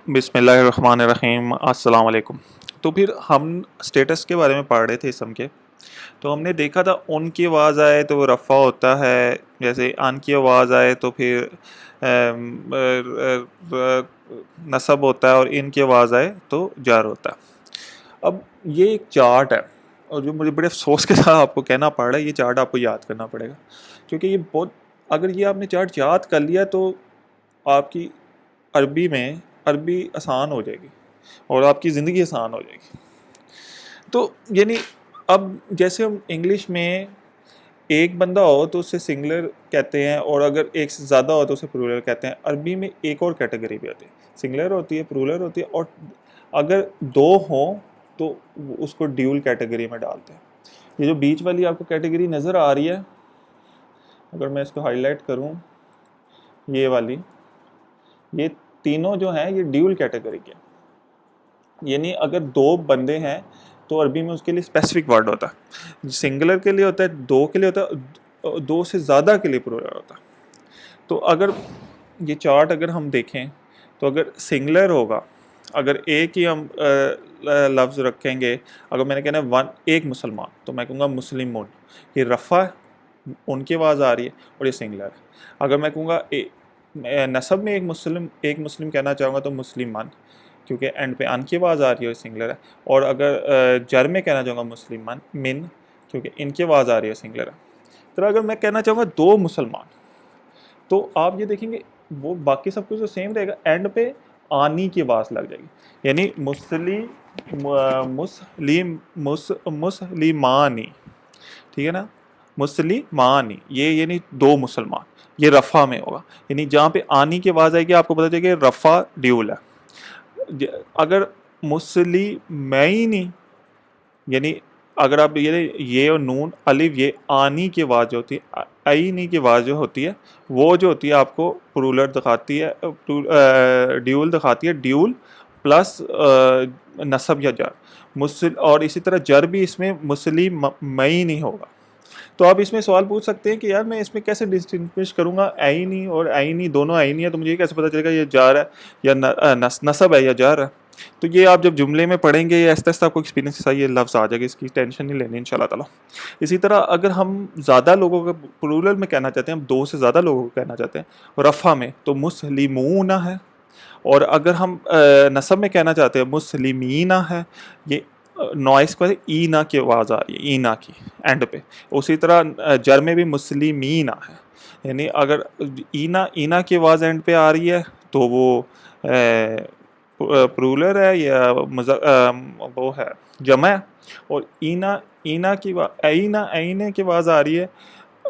बिस्मिल्लाहिर्रहमानिर्रहीम, अस्सलाम वालेकुम। तो फिर हम स्टेटस के बारे में पढ़ रहे थे इसम के। तो हमने देखा था उन की आवाज़ आए तो वो रफ़ा होता है, जैसे आन की आवाज़ आए तो फिर नसब होता है, और इन की आवाज़ आए तो जार होता है। अब ये एक चार्ट है, और जो मुझे बड़े अफसोस के साथ आपको कहना पड़ रहा है, ये चार्ट आपको याद करना पड़ेगा, क्योंकि ये बहुत, अगर ये आपने चार्ट याद कर लिया तो आपकी अरबी में अरबी आसान हो जाएगी और आपकी ज़िंदगी आसान हो जाएगी। तो यानी अब जैसे हम इंग्लिश में एक बंदा हो तो उसे सिंगुलर कहते हैं, और अगर एक से ज़्यादा हो तो उसे प्लूरल कहते हैं। अरबी में एक और कैटेगरी भी होती है, सिंगुलर होती है, प्लूरल होती है, और अगर दो हों तो उसको ड्यूल कैटेगरी में डालते हैं। ये जो बीच वाली आपको कैटेगरी नज़र आ रही है, अगर मैं इसको हाईलाइट करूँ, ये वाली, ये तीनों जो हैं ये ड्यूल कैटेगरी के, यानी अगर दो बंदे हैं तो अरबी में उसके लिए स्पेसिफिक वर्ड होता है। सिंगुलर के लिए होता है, दो के लिए होता है, दो से ज़्यादा के लिए प्लूरल होता है। तो अगर ये चार्ट अगर हम देखें तो अगर सिंगुलर होगा, अगर एक ही हम लफ्ज़ रखेंगे, अगर मैंने कहना है वन एक मुसलमान, तो मैं कहूँगा मुस्लिमून, ये रफ़ा है, उनकी आवाज़ आ रही है, और ये सिंगुलर है। अगर मैं कहूँगा नसब में एक मुस्लिम कहना चाहूँगा तो मुस्लिमान, क्योंकि एंड पे अन की आवाज़ आ रही है, सिंगुलर है। और अगर जर में कहना चाहूँगा मुस्लिमान मिन, क्योंकि इनकी आवाज़ आ रही है, सिंगुलर है। तो अगर मैं कहना चाहूँगा दो मुसलमान, तो आप ये देखेंगे वो बाकी सब कुछ तो सेम रहेगा, एंड पे आनी की आवाज़ लग जाएगी, यानी मुस्लिमानी, ठीक है ना, मुस्लिमानी, ये यानी दो मुसलमान, ये रफ़ा में होगा, यानी जहाँ पे आनी की आवाज़ आएगी आपको पता चलेगा रफ़ा ड्यूल है। अगर मुस्लिमैनी, यानी अगर आप ये और नून अलिफ, ये आनी की आवाज़ जो होती है, आईनी की आवाज़ जो होती है, वो जो होती है आपको प्लूरल दिखाती है, ड्यूल दिखाती है, ड्यूल प्लस नसब या जर मुस्लिम, और इसी तरह जर भी इसमें मुस्लिम मई नहीं होगा। तो आप इसमें सवाल पूछ सकते हैं कि यार मैं इसमें कैसे डिस्टिंग्विश करूंगा, आईनी और आईनी दोनों आईनी है, तो मुझे ये कैसे पता चलेगा ये जार है या नसब है या जार है। तो ये आप जब जुमले में पढ़ेंगे, ये आहिस्ता आहिस्ता आपको एक्सपीरियंस ये लफ्ज़ आ जाएगा, इसकी टेंशन नहीं लेनी इंशाल्लाह ताला। इसी तरह अगर हम ज़्यादा लोगों का प्लूरल में कहना चाहते हैं, हम दो से ज़्यादा लोगों को कहना चाहते हैं रफ़ा में, तो मुस्लिमूना है। और अगर हम नसब में कहना चाहते हैं मुस्लिमीना है, ये नॉइस को ईना की आवाज़ आ रही है, ईना की एंड पे। उसी तरह जर में भी मुस्लिमीना है, यानी अगर ईना ईना की आवाज़ एंड पे आ रही है तो वो प्लूरल है या वो है जमा है। और ईना ईना की ईना आईने की आवाज़ आ रही है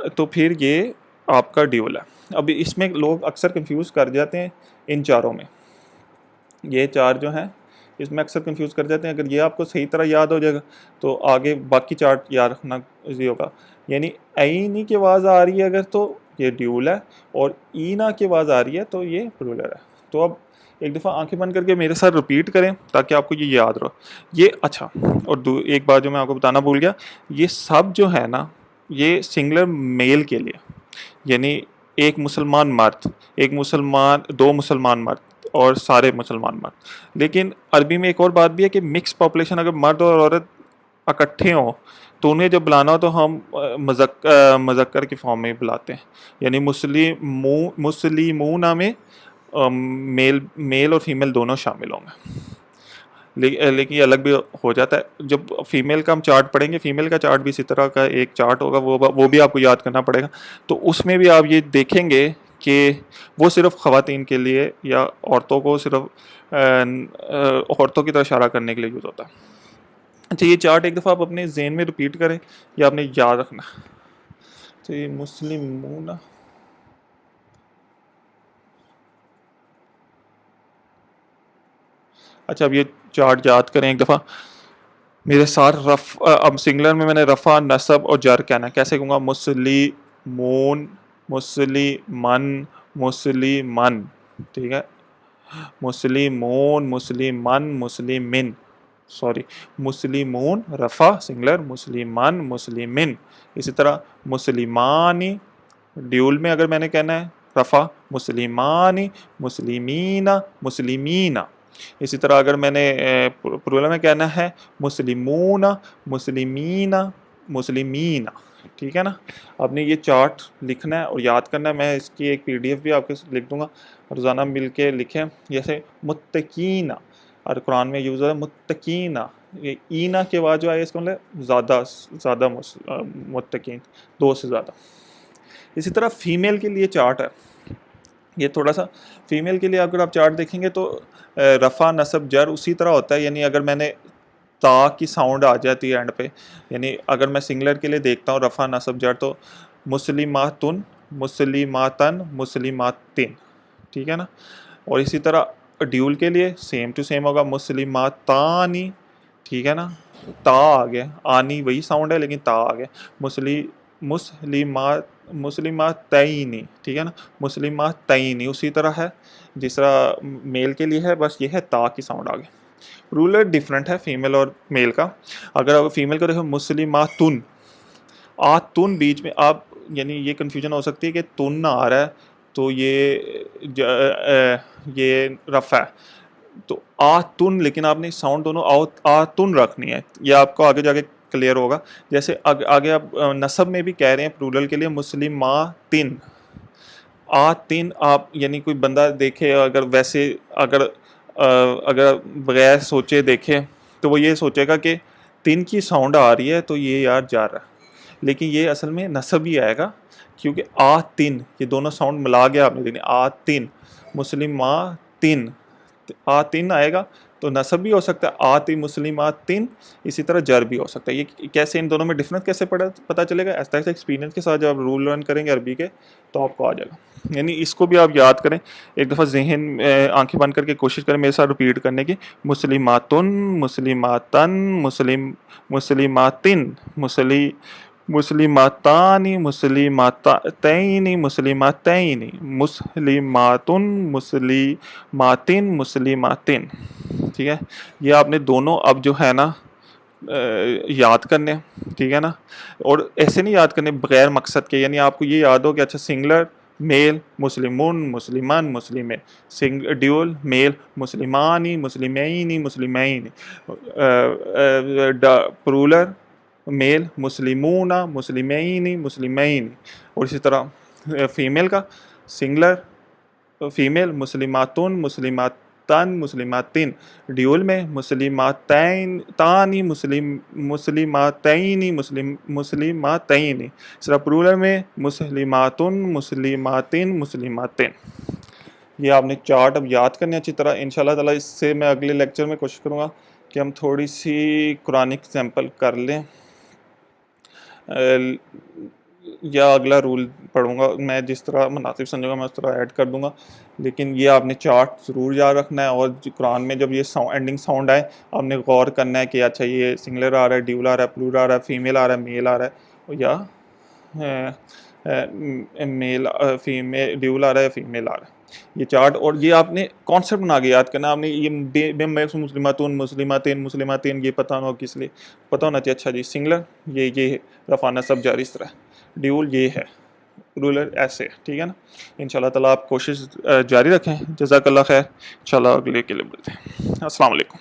तो फिर ये आपका ड्यूल है। अब इसमें लोग अक्सर कंफ्यूज कर जाते हैं इन चारों में, ये चार जो हैं इसमें अक्सर कंफ्यूज कर जाते हैं। अगर ये आपको सही तरह याद हो जाएगा तो आगे बाकी चार्ट याद रखना ईजी होगा। यानी ऐनी की आवाज़ आ रही है अगर, तो ये ड्यूल है, और ईना की आवाज़ आ रही है तो ये प्लूरल है। तो अब एक दफ़ा आंखें बंद करके मेरे साथ रिपीट करें ताकि आपको ये याद रहो। ये अच्छा, और एक बात जो मैं आपको बताना भूल गया, ये सब जो है ना, ये सिंगुलर मेल के लिए, यानी एक मुसलमान मर्द, एक मुसलमान, दो मुसलमान मर्द, और सारे मुसलमान मर्द। लेकिन अरबी में एक और बात भी है कि मिक्स पॉपुलेशन, अगर मर्द और औरत इकट्ठे हों तो उन्हें जब बुलाना हो तो हम मज़क्कर की फॉर्म में बुलाते हैं, यानी मुस्लिमूना में मेल और फीमेल दोनों शामिल होंगे। लेकिन ये अलग भी हो जाता है। जब फीमेल का हम चार्ट पढ़ेंगे, फीमेल का चार्ट भी इसी तरह का एक चार्ट होगा, वो भी आपको याद करना पड़ेगा। तो उसमें भी आप ये देखेंगे कि वो सिर्फ ख़वातीन के लिए या औरतों को सिर्फ औरतों की तरह इशारा करने के लिए यूज़ होता है। अच्छा, ये चार्ट एक दफ़ा आप अपने जहन में रिपीट करें या आपने याद रखना। तो ये मुस्लिम, अच्छा अब ये चार्ट याद करें एक दफ़ा मेरे साथ। अब सिंगुलर में मैंने रफ़ा, नसब और जर कहना है। कैसे कहूँगा? मुस्लिमून, मुस्लिमन, मुस्लिमन, ठीक है, मुस्लिमून, मुस्लिमन, मुस्लिमिन, सॉरी, मुस्लिमून रफ़ा सिंगुलर, मुस्लिमन, मुस्लिमिन। इसी तरह मुस्लिमानी ड्यूल में अगर मैंने कहना है रफ़ा, मुस्लिमानी, मुस्लिमीना, मुस्लिमीना। اسی طرح اگر میں نے پلورل میں کہنا ہے مسلمون، مسلمین، مسلمین، ٹھیک ہے نا. آپ نے یہ چارٹ لکھنا ہے اور یاد کرنا ہے. میں اس کی ایک PDF بھی آپ کے لکھ دوں گا، روزانہ مل کے لکھیں. جیسے متقین، اور قرآن میں یوز ہے متقین، یہ اینا کے بعد جو آئے اس کو زیادہ متقین، 2 سے زیادہ. اسی طرح فیمیل کے لیے چارٹ ہے. یہ تھوڑا سا فیمیل کے لیے اگر آپ چارٹ دیکھیں گے تو رفع نصب جر اسی طرح ہوتا ہے. یعنی اگر میں نے تا کی ساؤنڈ آ جاتی ہے اینڈ پہ، یعنی اگر میں سنگلر کے لیے دیکھتا ہوں رفع نصب جر تو مسلماتن، مسلماتن، مسلماتن، ٹھیک ہے نا. اور اسی طرح ڈیول کے لیے سیم ٹو سیم ہوگا مسلماتانی، ٹھیک ہے نا. تا آ گیا، آنی وہی ساؤنڈ ہے لیکن تا آ گیا. مسلماتینی، ٹھیک ہے نا. مسلماتینی اسی طرح ہے جس طرح میل کے لیے ہے، بس یہ ہے تا کی ساؤنڈ آ گئی. رولر ڈیفرنٹ ہے فیمیل اور میل کا. اگر فیمیل کو دیکھو مسلماتن، آتن بیچ میں آپ یعنی یہ کنفیوژن ہو سکتی ہے کہ تن آ رہا ہے تو یہ رفع ہے تو آتن، لیکن آپ نے ساؤنڈ دونوں آتن رکھنی ہے. یہ آپ کو آگے جا کے کلیئر ہوگا. جیسے آگے آپ نصب میں بھی کہہ رہے ہیں پلورل کے لیے مسلماتن، آتن. آپ یعنی کوئی بندہ دیکھے اگر ویسے اگر بغیر سوچے دیکھے تو وہ یہ سوچے گا کہ تن کی ساؤنڈ آ رہی ہے تو یہ یار جا رہا ہے، لیکن یہ اصل میں نصب ہی آئے گا کیونکہ آتن یہ دونوں ساؤنڈ ملا گیا آپ نے دینی. آتن، مسلماتن، آتن آئے گا تو نصب بھی ہو سکتا ہے آتی مسلماتن، اسی طرح جر بھی ہو سکتا ہے. یہ کیسے ان دونوں میں ڈفرنس کیسے پتہ چلے گا؟ ایسا ایکسپیرینس کے ساتھ جب آپ رول لرن کریں گے عربی کے تو آپ کو آ جائے گا. یعنی اس کو بھی آپ یاد کریں، ایک دفعہ ذہن آنکھیں بند کر کے کوشش کریں میرے ساتھ ریپیٹ کرنے کی. مسلماتن، مسلماتن، مسلماتن، مسلماتانی، مسلماتین، مسلماتین، مسلماتن، مسلماتن، مسلماتن. ٹھیک ہے، یہ آپ نے دونوں اب جو ہے نا یاد کرنے، ٹھیک ہے نا. اور ایسے نہیں یاد کرنے بغیر مقصد کے. یعنی آپ کو یہ یاد ہو کہ اچھا سنگلر میل مسلمون، مسلمان، مسلمین. ڈیول میل مسلمانی، مسلمینی، مسلمین. پرولر میل مسلمون، مسلمین، مسلمین. اور اسی طرح فیمیل کا سنگلر فیمیل مسلماتن، مسلماتن، مسلماتن. ڈیول میں مسلماتین تانی، مسلماتینی، مسلماتین. اس طرح پرولر میں مسلماتن، مسلماتن، مسلماتن. یہ آپ نے چارٹ اب یاد کرنے اچھی طرح. انشاءاللہ تعالیٰ اس سے میں اگلے لیکچر میں کوشش کروں گا کہ ہم تھوڑی سی قرآنک ایگزامپل کر لیں یا اگلا رول پڑھوں گا. میں جس طرح مناسب سمجھوں گا میں اس طرح ایڈ کر دوں گا، لیکن یہ آپ نے چارٹ ضرور یاد رکھنا ہے. اور قرآن میں جب یہ اینڈنگ ساؤنڈ آئے آپ نے غور کرنا ہے کہ اچھا یہ سنگلر آ رہا ہے، ڈیول آ رہا ہے، پلورل آ رہا ہے، فیمیل آ رہا ہے، میل آ رہا ہے، یا میل فیمیل ڈیول آ رہا ہے، فیمیل آ رہا ہے. یہ چارٹ اور یہ آپ نے کانسیپٹ بنا کے یاد کرنا. آپ نے یہ مسلماتن، مسلماتین، مسلماتین یہ پتہ ہونا کس لیے پتہ ہونا چاہیے. اچھا جی سنگلر یہ رفع نصب جاری اس طرح، ڈیول یہ ہے، رولر ایسے، ٹھیک ہے نا. انشاءاللہ تعالیٰ آپ کوشش جاری رکھیں. جزاک اللہ خیر. انشاءاللہ اگلے کے لیے ملتے ہیں. السلام علیکم.